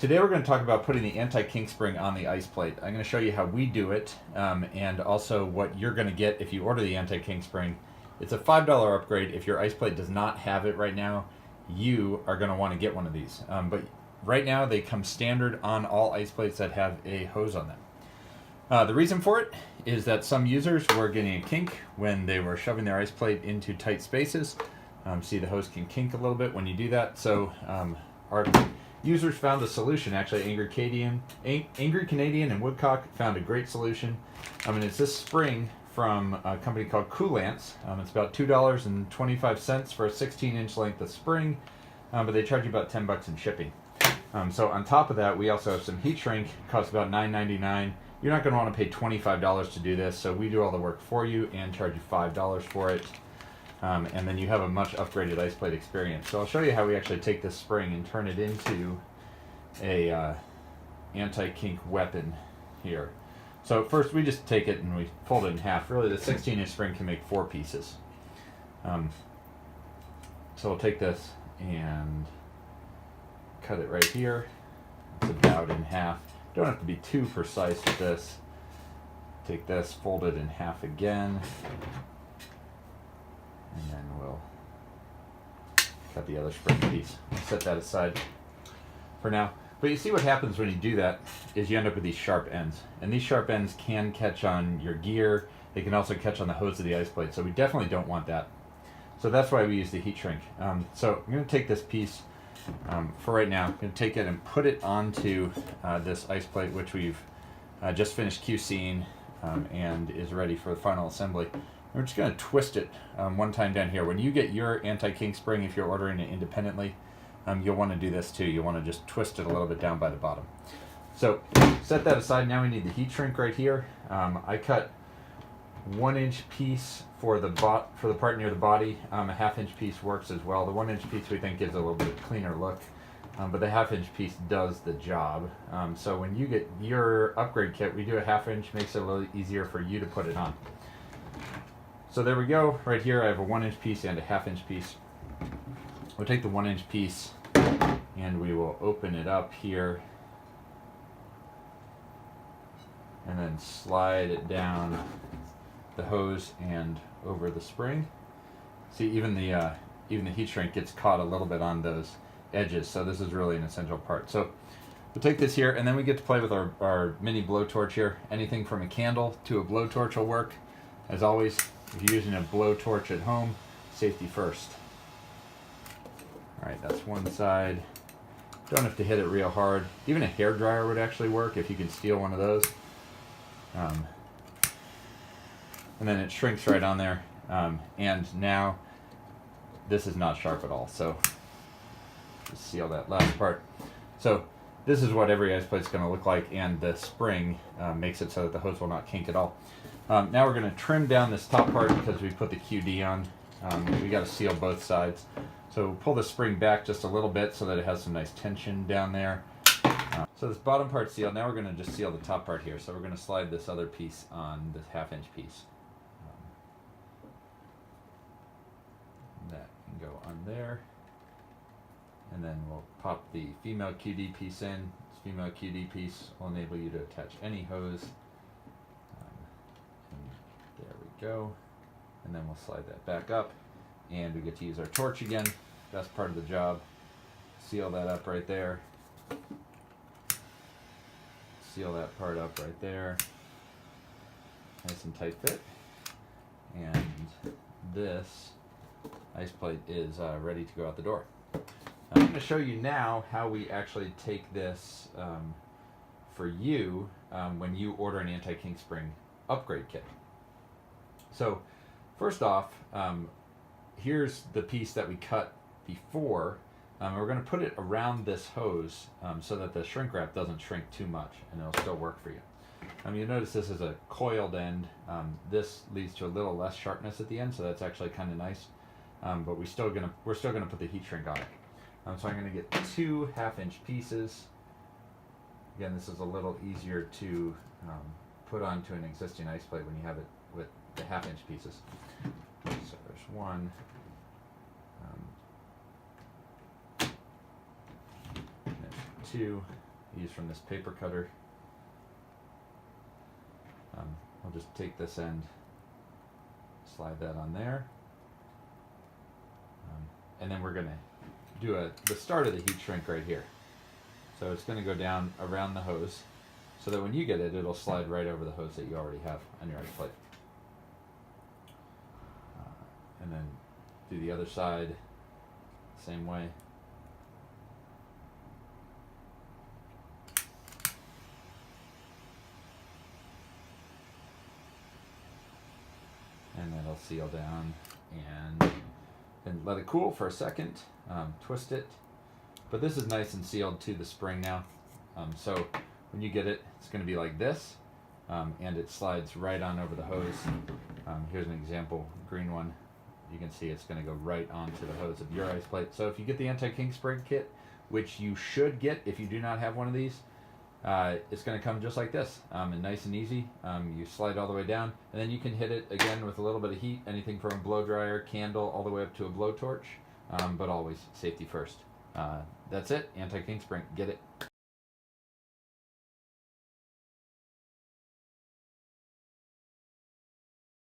Today we're going to talk about putting the anti-kink spring on the IcePlate. I'm going to show you how we do it, and also what you're going to get if you order the anti-kink spring. It's a $5 upgrade. If your IcePlate does not have it right now, you are going to want to get one of these. But right now they come standard on all IcePlates that have a hose on them. The reason for it is that some users were getting a kink when they were shoving their IcePlate into tight spaces. See, the hose can kink a little bit when you do that. So our users found a solution. Actually, Angry Canadian and Woodcock found a great solution. And it's this spring from a company called Qore. It's about $2.25 for a 16-inch length of spring, but they charge you about $10 in shipping. So on top of that, we also have some heat shrink. It costs about $9.99. You're not going to want to pay $25 to do this, so we do all the work for you and charge you $5 for it. And then you have a much upgraded IcePlate experience. So I'll show you how we actually take this spring and turn it into a anti-kink weapon here. So first we just take it and we fold it in half. Really, the 16-inch spring can make 4 pieces. So we'll take this and cut it right here. It's about in half. Don't have to be too precise with this. Take this, fold it in half again, and then we'll cut the other spring piece. Set that aside for now. But you see what happens when you do that is you end up with these sharp ends. And these sharp ends can catch on your gear. They can also catch on the hose of the IcePlate. So we definitely don't want that. So that's why we use the heat shrink. So I'm going to take this piece for right now. I'm going to take it and put it onto this IcePlate, which we've just finished QCing and is ready for the final assembly. We're just going to twist it one time down here. When you get your anti-kink spring, if you're ordering it independently, you'll want to do this too. You'll want to just twist it a little bit down by the bottom. So set that aside. Now we need the heat shrink right here. I cut 1-inch piece for the part near the body. A 1/2-inch piece works as well. The 1-inch piece we think gives a little bit cleaner look, but the 1/2-inch piece does the job. So when you get your upgrade kit, we do a 1/2-inch, makes it a little easier for you to put it on. So there we go. Right here I have a 1-inch piece and a 1/2-inch piece. We'll take the 1-inch piece and we will open it up here and then slide it down the hose and over the spring. See, even the heat shrink gets caught a little bit on those edges, so this is really an essential part. So we'll take this here and then we get to play with our mini blowtorch here. Anything from a candle to a blowtorch will work. As always, if you're using a blowtorch at home, safety first. Alright, that's one side. Don't have to hit it real hard. Even a hairdryer would actually work if you can steal one of those. And then it shrinks right on there. And now this is not sharp at all. So just seal that last part. So this is what every IcePlate is going to look like, and the spring makes it so that the hose will not kink at all. Now we're going to trim down this top part because we put the QD on. We got to seal both sides. So we'll pull the spring back just a little bit so that it has some nice tension down there. So this bottom part's sealed. Now we're going to just seal the top part here. So we're going to slide this other piece on this 1/2-inch piece. That can go on there. And then we'll pop the female QD piece in. This female QD piece will enable you to attach any hose. And there we go. And then we'll slide that back up. And we get to use our torch again. Best part of the job. Seal that up right there. Seal that part up right there. Nice and tight fit. And this IcePlate is ready to go out the door. I'm going to show you now how we actually take this for you when you order an anti-kink spring upgrade kit. So first off, here's the piece that we cut before. We're going to put it around this hose so that the shrink wrap doesn't shrink too much and it'll still work for you. You'll notice this is a coiled end. This leads to a little less sharpness at the end, so that's actually kind of nice. But we're still gonna put the heat shrink on it. So I'm going to get 2 1/2-inch pieces. Again, this is a little easier to put onto an existing IcePlate when you have it with the 1/2-inch pieces. So there's one. There's 2. use from this paper cutter. I'll just take this end, slide that on there, and then we're going to do the start of the heat shrink right here. So it's going to go down around the hose so that when you get it, it'll slide right over the hose that you already have on your ice plate. And then do the other side same way. And that'll seal down, and then let it cool for a second, twist it. But this is nice and sealed to the spring now. So when you get it, it's going to be like this, and it slides right on over the hose. Here's an example, green one. You can see it's going to go right onto the hose of your ice plate. So if you get the Anti-Kink Spring Kit, which you should get if you do not have one of these, it's going to come just like this, and nice and easy. You slide all the way down, and then you can hit it again with a little bit of heat, anything from a blow dryer, candle, all the way up to a blowtorch, but always safety first. That's it, Anti-Kink Spring, get it.